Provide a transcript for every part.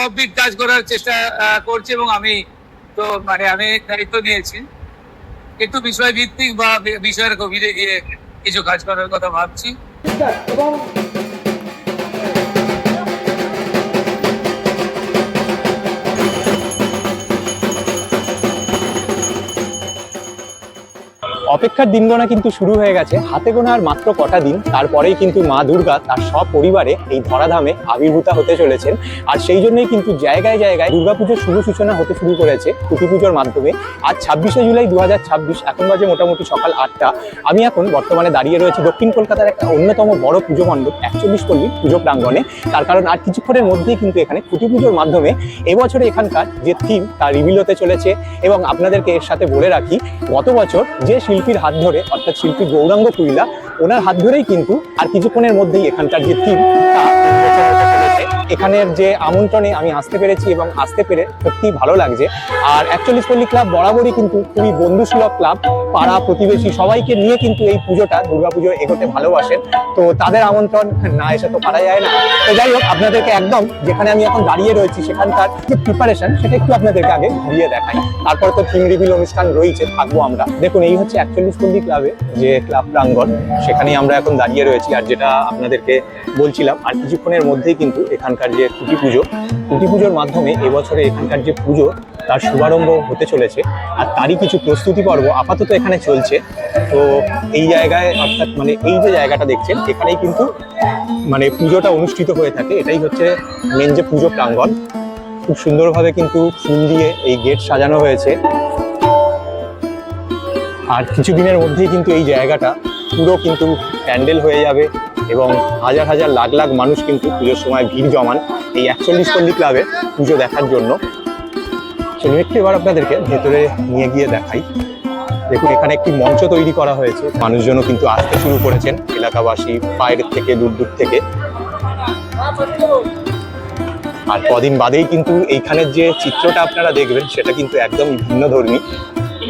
Offbeat কাজ করার চেষ্টা করছি, এবং আমি তো মানে আমি দায়িত্ব নিয়েছি, একটু বিষয় ভিত্তিক বা বিষয়ের গভীরে গিয়ে কিছু কাজ করার কথা ভাবছি। এবং অপেক্ষার দিনগণনা কিন্তু শুরু হয়ে গেছে। হাতে গোনা আর মাত্র কটা দিন, তারপরেই কিন্তু মা দুর্গা তার সপরিবারে এই ধরাধামে আবির্ভূতা হতে চলেছেন। আর সেই জন্যই কিন্তু জায়গায় জায়গায় দুর্গাপুজোর শুভ সূচনা হতে শুরু করেছে খুঁটি পুজোর মাধ্যমে। আজ 26শে জুলাই 2026, এখন বাজে মোটামুটি সকাল 8টা। আমি এখন বর্তমানে দাঁড়িয়ে রয়েছি দক্ষিণ কলকাতার একটা অন্যতম বড় পুজো মণ্ডপ 41 পল্লীর পুজো প্রাঙ্গণে। তার কারণ আর কিছুক্ষণের মধ্যেই কিন্তু এখানে খুঁটি পুজোর মাধ্যমে এবছরে এখানকার যে থিম তা রিভিল হতে চলেছে। এবং আপনাদেরকে এর সাথে বলে রাখি, গত বছর যে শিল্পীর হাত ধরে, অর্থাৎ শিল্পী গৌরাঙ্গ কুইলা, ওনার হাত ধরেই কিন্তু আর কিছুক্ষণের মধ্যেই এখানকার যে থিম তা এখানের যে আমন্ত্রণে আমি আসতে পেরেছি এবং আসতে পেরে সত্যি ভালো লাগছে। আর 41 পল্লী ক্লাব বরাবরই কিন্তু খুবই বন্ধুসুলভ ক্লাব, পাড়া প্রতিবেশী সবাইকে নিয়ে কিন্তু এই পুজোটা দুর্গাপুজো এগোতে ভালোবাসেন। তো তাদের আমন্ত্রণ না এসে তো পারা যায় না। তো যাই হোক, আপনাদেরকে একদম যেখানে আমি এখন দাঁড়িয়ে রয়েছি সেখানকার যে প্রিপারেশন সেটা একটু আপনাদেরকে আগে ঘুরিয়ে দেখাই। তারপর তো থিম রিভিল অনুষ্ঠান রয়েছে, থাকবো আমরা। দেখুন, এই হচ্ছে 41 পল্লী ক্লাবের যে ক্লাব প্রাঙ্গণ, সেখানেই আমরা এখন দাঁড়িয়ে রয়েছি। আর যেটা আপনাদেরকে বলছিলাম, আর কিছুক্ষণের মধ্যেই কিন্তু এখানকার যে খুঁটি পুজোর মাধ্যমে এবছরে এখানকার যে পুজো তার শুভারম্ভ হতে চলেছে। আর তারই কিছু প্রস্তুতি পর্ব আপাতত এখানে চলছে। তো এই জায়গায়, অর্থাৎ মানে এই যে জায়গাটা দেখছেন, এখানেই কিন্তু মানে পুজোটা অনুষ্ঠিত হয়ে থাকে। এটাই হচ্ছে মেন যে পুজো প্রাঙ্গণ। খুব সুন্দরভাবে কিন্তু ফুল দিয়ে এই গেট সাজানো হয়েছে। আর কিছুদিনের মধ্যেই কিন্তু এই জায়গাটা পুরো কিন্তু প্যান্ডেল হয়ে যাবে এবং হাজার হাজার লাখ লাখ মানুষ কিন্তু পুজোর সময় ভিড় জমান এই 41 পল্লী ক্লাবে পুজো দেখার জন্য। চলুন একটু এবার আপনাদেরকে ভেতরে নিয়ে গিয়ে দেখাই। দেখুন, এখানে একটি মঞ্চ তৈরি করা হয়েছে, মানুষজনও কিন্তু আসতে শুরু করেছেন, এলাকাবাসী বাইরের থেকে, দূর দূর থেকে। আর কদিন বাদেই কিন্তু এইখানের যে চিত্রটা আপনারা দেখবেন সেটা কিন্তু একদম ভিন্নধর্মী।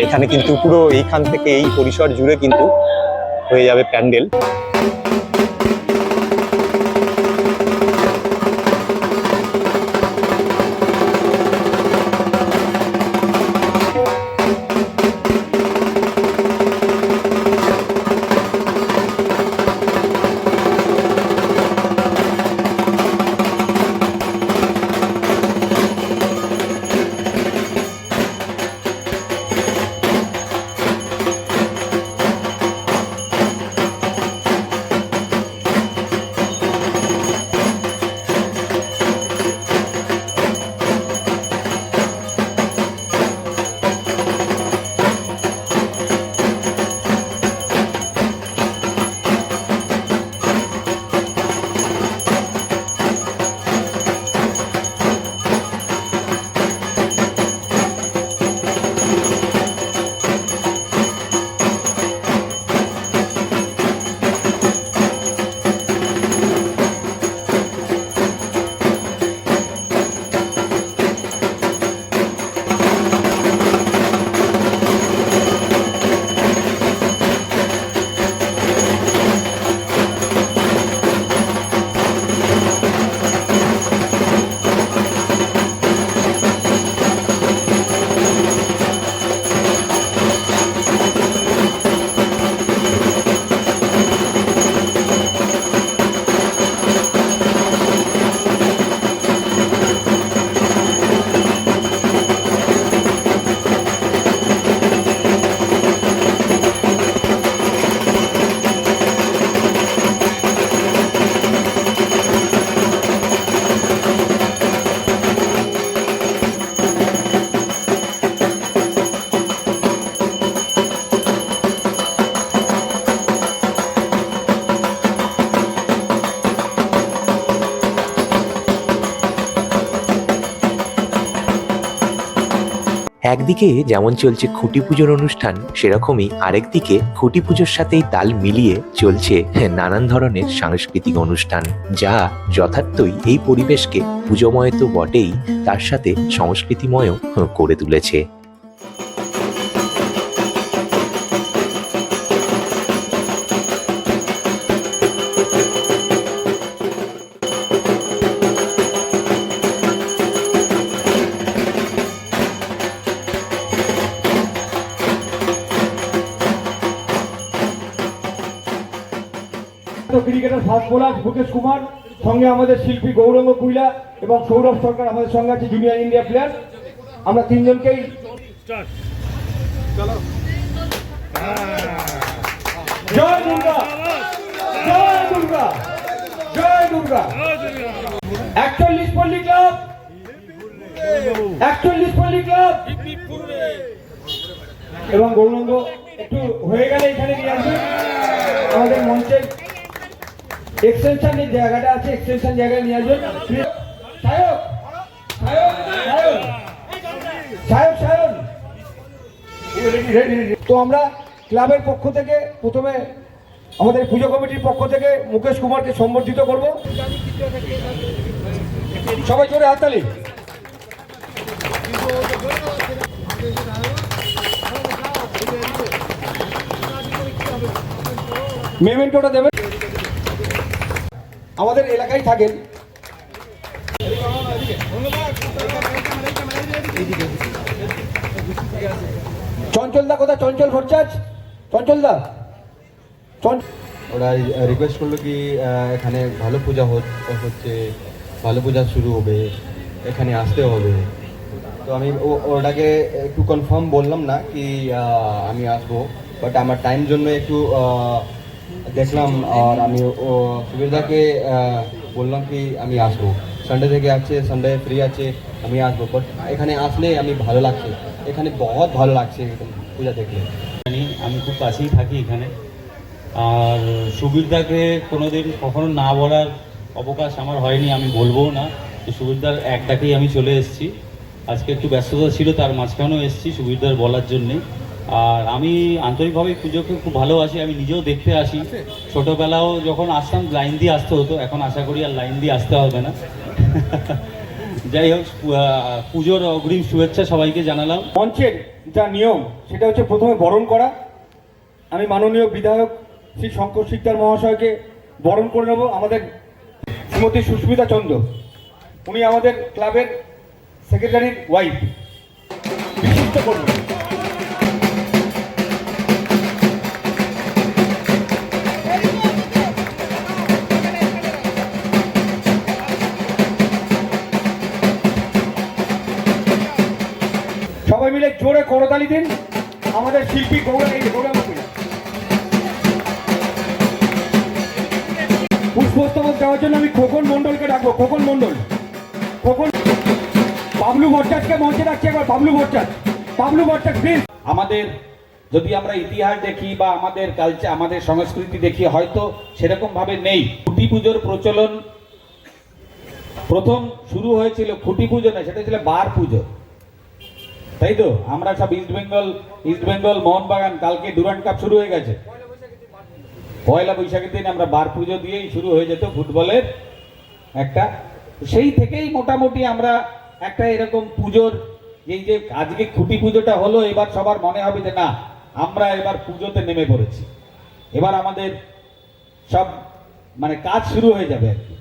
এখানে কিন্তু পুরো এইখান থেকে এই পরিসর জুড়ে কিন্তু হয়ে যাবে প্যান্ডেল। একদিকে যেমন চলছে খুঁটি পুজোর অনুষ্ঠান, সেরকমই আরেকদিকে খুঁটি পুজোর সাথেই তাল মিলিয়ে চলছে নানান ধরনের সাংস্কৃতিক অনুষ্ঠান, যা যথার্থই এই পরিবেশকে পুজোময় তো বটেই, তার সাথে সংস্কৃতিময়ও করে তুলেছে। Cricketer fast bowler Mukesh Kumar, সঙ্গে আমাদের শিল্পী গৌরাঙ্গ কুইলা এবং সৌরভ সরকার আমাদের সঙ্গে আছে, জুনিয়র ইন্ডিয়া প্লেয়ার। আমরা তিনজনকেই জয় দুর্গা, জয় দুর্গা, জয় দুর্গা। 41 পল্লী ক্লাব, 41 পল্লী ক্লাব এবং গৌরাঙ্গ একটু হয়ে গেলে এখানে নিয়ে আসবে। আমাদের মঞ্চের এক্সটেনশন যে জায়গাটা আছে, এক্সটেনশন জায়গায় নিয়ে আসবেন। সায়ক, সায়ক, সায়ক, সায়ক, সায়ন। তো আমরা ক্লাবের পক্ষ থেকে প্রথমে আমাদের পুজো কমিটির পক্ষ থেকে মুকেশ কুমারকে সম্বর্ধিত করব। সবাই জোরে হাততালি। মেমেন্টোটা দেবেন। আমাদের এলাকায় থাকেন, চঞ্চলদা কোথায়? চঞ্চল ভট্টাচ, চঞ্চলদা। ওরা রিকোয়েস্ট করলো কি এখানে ভালো পূজা হচ্ছে, ভালো পূজা শুরু হবে, এখানে আসতে হবে। তো আমি ওটাকে একটু কনফার্ম বললাম না কি আমি আসবো, বাট আমার টাইম জন্য একটু দেখলাম। আর আমি সুবিধাকে বললাম কি আমি আসবো, সানডে থেকে আছে, সানডে ফ্রি আছে, আমি আসবো। বাট এখানে আসলে আমি ভালো লাগছে, এখানে বহুত ভালো লাগছে পূজা দেখলে। আমি খুব কাছেই থাকি এখানে। আর সুবীরদাকে কোনোদিন কখনো না বলার অবকাশ আমার হয়নি, আমি বলবো না। তো সুবীরদার এক ডাকেই আমি চলে এসেছি। আজকে একটু ব্যস্ততা ছিল, তার মাঝখানেও এসেছি সুবীরদার বলার জন্যে। আর আমি আন্তরিকভাবে পুজোকে খুব ভালোবাসি, আমি নিজেও দেখতে আসি। ছোটোবেলাও যখন আসতাম লাইন দিয়ে আসতে হতো, এখন আশা করি আর লাইন দিয়ে আসতে হবে না। যাই হোক, পুজোর অগ্রিম শুভেচ্ছা সবাইকে জানালাম। মঞ্চের যা নিয়ম সেটা হচ্ছে প্রথমে বরণ করা। আমি মাননীয় বিধায়ক শ্রী শঙ্কর শিকদার মহাশয়কে বরণ করে নেব। আমাদের শ্রীমতী সুস্মিতা চন্দ্র, উনি আমাদের ক্লাবের সেক্রেটারির ওয়াইফ, বিশিষ্ট কর্মী। সবাই মিলে জোরে করতালি দিন আমাদের শিল্পী গৌরাঙ্গ। পুষ্পস্তবক দেওয়ার জন্য আমি খোকন মন্ডলকে ডাকবো। খোকন মন্ডল, খোকন। বাবলু ভট্টাচকে মঞ্চে ডাকছি একবার। বাবলু ভট্টাচ, বাবলু ভট্টাচ প্লিজ। আমাদের যদি আমরা ইতিহাস দেখি বা আমাদের কালচার, আমাদের সংস্কৃতি দেখি, হয়তো সেরকম ভাবে নেই। খুঁটি পুজোর প্রচলন প্রথম শুরু হয়েছিল খুঁটি পুজো না, সেটা ছিল বার পুজো, তাই তো? আমরা সব ইস্ট বেঙ্গল মোহনবাগান, কালকে ডুরান্ড কাপ শুরু হয়ে গেছে। পয়লা বৈশাখের দিন আমরা বার পুজো দিয়েই শুরু হয়ে যেত ফুটবলের একটা। সেই থেকেই মোটামুটি আমরা একটা এরকম পুজোর, এই যে আজকে খুঁটি পুজোটা হলো, এবার সবার মনে হবে যে না, আমরা এবার পুজোতে নেমে পড়েছি। এবার আমাদের সব মানে কাজ শুরু হয়ে যাবে আর কি।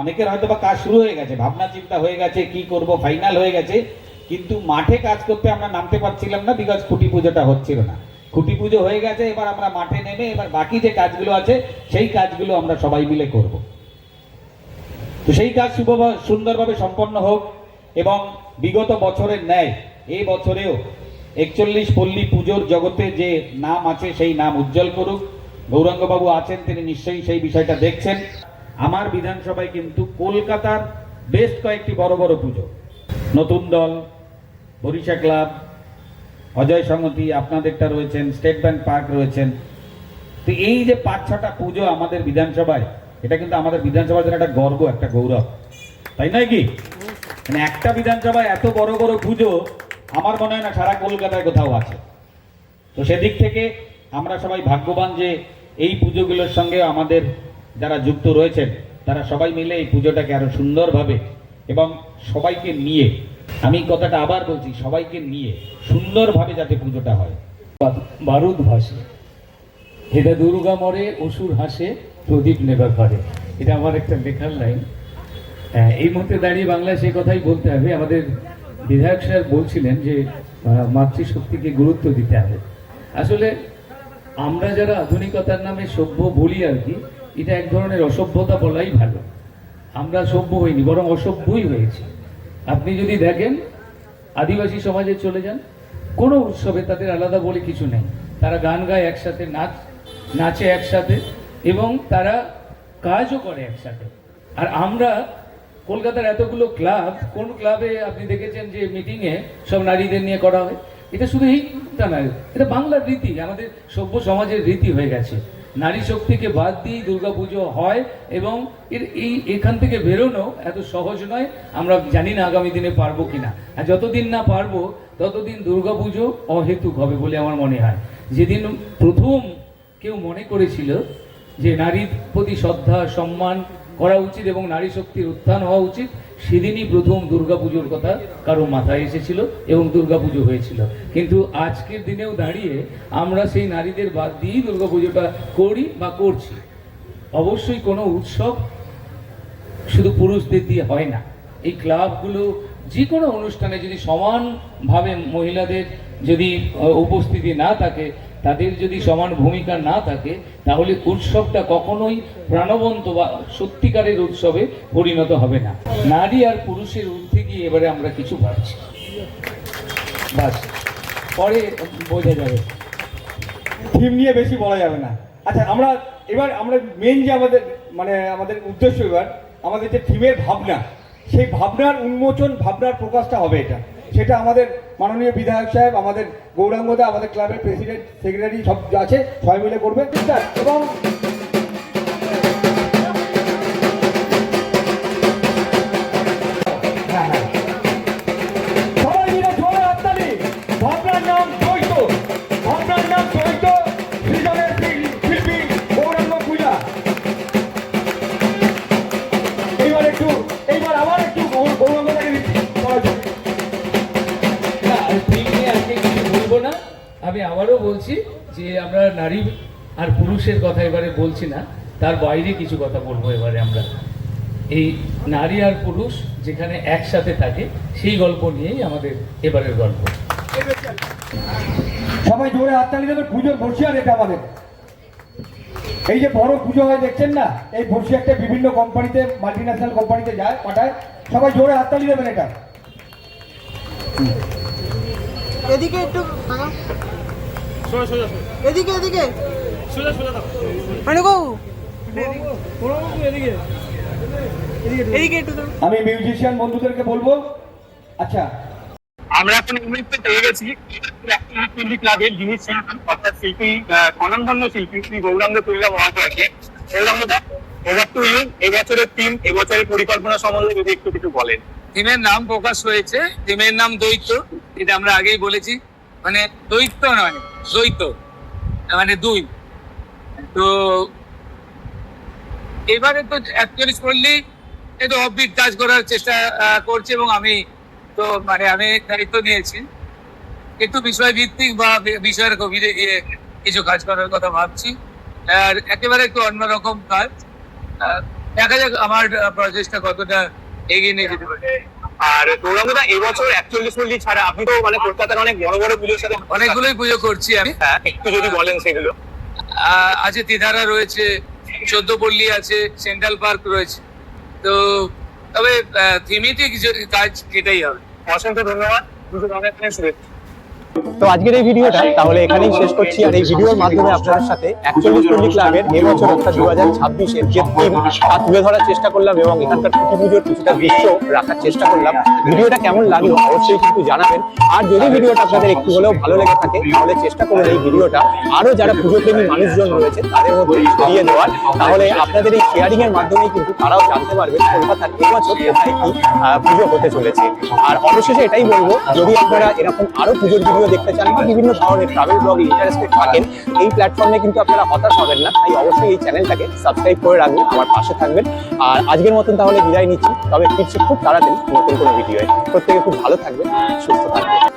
অনেকের হয়তো বা কাজ শুরু হয়ে গেছে, ভাবনা চিন্তা হয়ে গেছে, কি করব, ফাইনাল হয়ে গেছে, কিন্তু মাঠে কাজ করতে আমরা নামতে পারছিলাম না, বিকজ খুঁটি পুজোটা হচ্ছিল না। খুঁটি পুজো হয়ে গেছে, এবার আমরা মাঠে নেমে এবার বাকি যে কাজগুলো আছে সেই কাজগুলো আমরা সবাই মিলে করব। তো সেই কাজ সুন্দরভাবে সম্পন্ন হোক এবং বিগত বছরের ন্যায় এই বছরেও 41 পল্লী পুজোর জগতে যে নাম আছে সেই নাম উজ্জ্বল করুক। গৌরাঙ্গবাবু আছেন, তিনি নিশ্চয়ই সেই বিষয়টা দেখছেন। আমার বিধানসভায় কিন্তু কলকাতার বেশ কয়েকটি বড় বড় পুজো, নতুন দল, বরিশা ক্লাব, অজয় সংহতি, আপনাদেরটা রয়েছেন, স্টেট ব্যাংক পার্ক রয়েছেন। তো এই যে 5-6টা পুজো আমাদের বিধানসভায়, এটা কিন্তু আমাদের বিধানসভার জন্য একটা গর্ব, একটা গৌরব, তাই নয় কি? মানে একটা বিধানসভায় এত বড় বড় পুজো আমার মনে হয় না সারা কলকাতায় কোথাও আছে। তো সেদিক থেকে আমরা সবাই ভাগ্যবান যে এই পুজোগুলোর সঙ্গে আমাদের যারা যুক্ত রয়েছেন তারা সবাই মিলে এই পুজোটাকে আরো সুন্দরভাবে এবং সবাইকে নিয়ে, আমি কথাটা আবার বলছি, সবাইকে নিয়ে সুন্দরভাবে যাতে পুজোটা হয়। বারুদ ভাসে, এটা দুর্গা মরে অসুর হাসে, প্রদীপ নেবার পারে, এটা আমার একটা লেখার লাইন। এই মুহূর্তে দাঁড়িয়ে বাংলায় সেই কথাই বলতে হবে। আমাদের বিধায়ক স্যার বলছিলেন যে মাতৃশক্তিকে গুরুত্ব দিতে হবে। আসলে আমরা যারা আধুনিকতার নামে সভ্য বলি আর কি, এটা এক ধরনের অসভ্যতা বলাই ভালো। আমরা সভ্য হইনি, বরং অসভ্যই হয়েছি। আপনি যদি দেখেন আদিবাসী সমাজে চলে যান, কোনো উৎসবে তাদের আলাদা বলে কিছু নেই। তারা গান গায় একসাথে, নাচে একসাথে, এবং তারা কাজও করে একসাথে। আর আমরা কলকাতার এতগুলো ক্লাব, কোন ক্লাবে আপনি দেখেছেন যে মিটিংয়ে সব নারীদের নিয়ে করা হয়? এটা শুধু এইটা নয়, এটা বাংলার রীতি, আমাদের সভ্য সমাজের রীতি হয়ে গেছে। নারী শক্তিকে বাদ দিয়েই দুর্গাপুজো হয়, এবং এখান থেকে বেরোনো এত সহজ নয়। আমরা জানি না আগামী দিনে পারবো কিনা। আর যতদিন না পারবো ততদিন দুর্গাপুজো অহেতুক হবে বলে আমার মনে হয়। যেদিন প্রথম কেউ মনে করেছিল যে নারীর প্রতি শ্রদ্ধা সম্মান করা উচিত এবং নারী শক্তির উত্থান হওয়া উচিত, সেদিনই প্রথম দুর্গাপুজোর কথা কারো মাথায় এসেছিল এবং দুর্গাপুজো হয়েছিল। কিন্তু আজকের দিনেও দাঁড়িয়ে আমরা সেই নারীদের বাদ দিয়েই দুর্গাপুজোটা করি বা করছি। অবশ্যই কোনো উৎসব শুধু পুরুষদের দিয়ে হয় না। এই ক্লাবগুলো যে কোনো অনুষ্ঠানে যদি সমানভাবে মহিলাদের যদি উপস্থিতি না থাকে, তাদের যদি সমান ভূমিকা না থাকে, তাহলে উৎসবটা কখনোই প্রাণবন্ত বা সত্যিকারের উৎসবে পরিণত হবে না। নারী আর পুরুষের ঊর্ধ্বে গিয়ে এবারে আমরা কিছু ভাবছি, বাস পরে বোঝা যাবে। থিম নিয়ে বেশি বলা যাবে না। আচ্ছা, আমরা মেন যে আমাদের উদ্দেশ্য, এবার আমাদের যে থিমের ভাবনা, সেই ভাবনার উন্মোচন, ভাবনার প্রকাশটা হবে এটা। সেটা আমাদের মাননীয় বিধায়ক সাহেব, আমাদের গৌরাঙ্গদা, আমাদের ক্লাবের প্রেসিডেন্ট, সেক্রেটারি সব আছে, সবাই মিলে করবে। এবং সবাই মিলে জোরে হাততালি। ভাবনার নাম দ্বৈত, ভাবনার নাম দ্বৈত, সৃজনের শিল্পী গৌরাঙ্গ পূজা। এইবার আবার একটু গৌরাঙ্গদাকে বলবো না। আমি আবারও বলছি যে আমরা নারী আর পুরুষের কথা এবারে বলছি না, তার বাইরে কিছু কথা বলবো এবারে। আমরা এই নারী আর পুরুষ যেখানে একসাথে থাকে, সেই গল্প নিয়েই আমাদের এবারের গল্প। সবাই জোরে হাততালি দেবে। পুজোর বর্ষিয়ান এটা আমাদের। এই যে বড় পুজো হয় দেখছেন না, এই বর্ষিয়ানটা বিভিন্ন কোম্পানিতে, মাল্টিন্যাশনাল কোম্পানিতে যায়, পাঠায়। সবাই জোরে হাততালি দেবেন এটা। এদিকে একটু এদিকে এদিকে এদিকে একটু। আমি মিউজিশিয়ান বন্ধুদেরকে বলবো, আচ্ছা আমরা এখন এই মুহূর্তে পেয়ে গেছি ক্লাবের যিনি শিল্পী, অর্থাৎ শিল্পী, স্বনামধন্য শিল্পী শ্রী গৌরাঙ্গ পূজা মহাশয়কে। গৌরাঙ্গদা, এবছরের থিম, এবছরের পরিকল্পনা সম্বন্ধে যদি একটু কিছু বলেন। থিমের নাম প্রকাশ হয়েছে, থিমের নাম দ্বৈত। এটা আমরা আগেই বলেছি, মানে দ্বৈত নয়, দ্বৈত মানে দুই। তো এবারে তো অ্যাকচুয়ালি করলেই একটু অফবিট কাজ করার চেষ্টা করছি, এবং আমি দায়িত্ব নিয়েছি একটু বিষয় ভিত্তিক বা বিষয়ের গভীরে গিয়ে কিছু কাজ করার কথা ভাবছি। আর একেবারে একটু অন্যরকম কাজ। দেখা যাক আমার প্রচেষ্টা কতটা এগিয়ে নিয়ে যেতে পারে। আর গৌরাঙ্গদা, এবছর 41 ছাড়া আপনি তো কলকাতার অনেক বড় বড় পুজোর সাথে অনেকগুলোই পুজো করছি আমি। একটু যদি বলেন সেগুলো। আছে তিধারা রয়েছে, 14 পল্লী আছে, সেন্ট্রাল পার্ক রয়েছে। তো তবে থিমেটিক কাজ এটাই হবে। অসংখ্য ধন্যবাদ। তো আজকের এই ভিডিওটা তাহলে এখানেই শেষ করছি। আর এই ভিডিওর মাধ্যমে আপনাদের সাথে 41 পল্লী ক্লাবের এবছর অর্থাৎ 2026-এর যে থিম তা তুলে ধরার চেষ্টা করলাম এবং এখানকার খুঁটি পুজোর কিছুটা দৃশ্য রাখার চেষ্টা করলাম। ভিডিওটা কেমন লাগলো অবশ্যই কিন্তু জানাবেন। আর যদি ভিডিওটা আপনাদের একটু হলেও ভালো লেগে থাকে, তাহলে চেষ্টা করুন এই ভিডিওটা আরো যারা পুজোপ্রেমী মানুষজন রয়েছে তাদের মধ্যে ছড়িয়ে দেওয়ার। তাহলে আপনাদের এই শেয়ারিং এর মাধ্যমেই কিন্তু তারাও জানতে পারবেন কলকাতার এবছর কোথায় কি পুজো হতে চলেছে। আর অবশেষে এটাই বলবো, যদি আপনারা এরকম আরো পুজোর ভিডিও দেখতে চান বা বিভিন্ন ধরনের ট্রাভেল ব্লগে ইন্টারেস্টেড থাকেন, এই প্ল্যাটফর্মে কিন্তু আপনারা হতাশ হবেন না। তাই অবশ্যই এই চ্যানেলটাকে সাবস্ক্রাইব করে রাখবেন, আমার পাশে থাকবেন। আর আজকের মতন তাহলে বিদায় নিচ্ছি, তবে ফিরছি খুব তাড়াতাড়ি নতুন কোনো ভিডিওয়ে। প্রত্যেকে খুব ভালো থাকবেন, সুস্থ থাকবেন।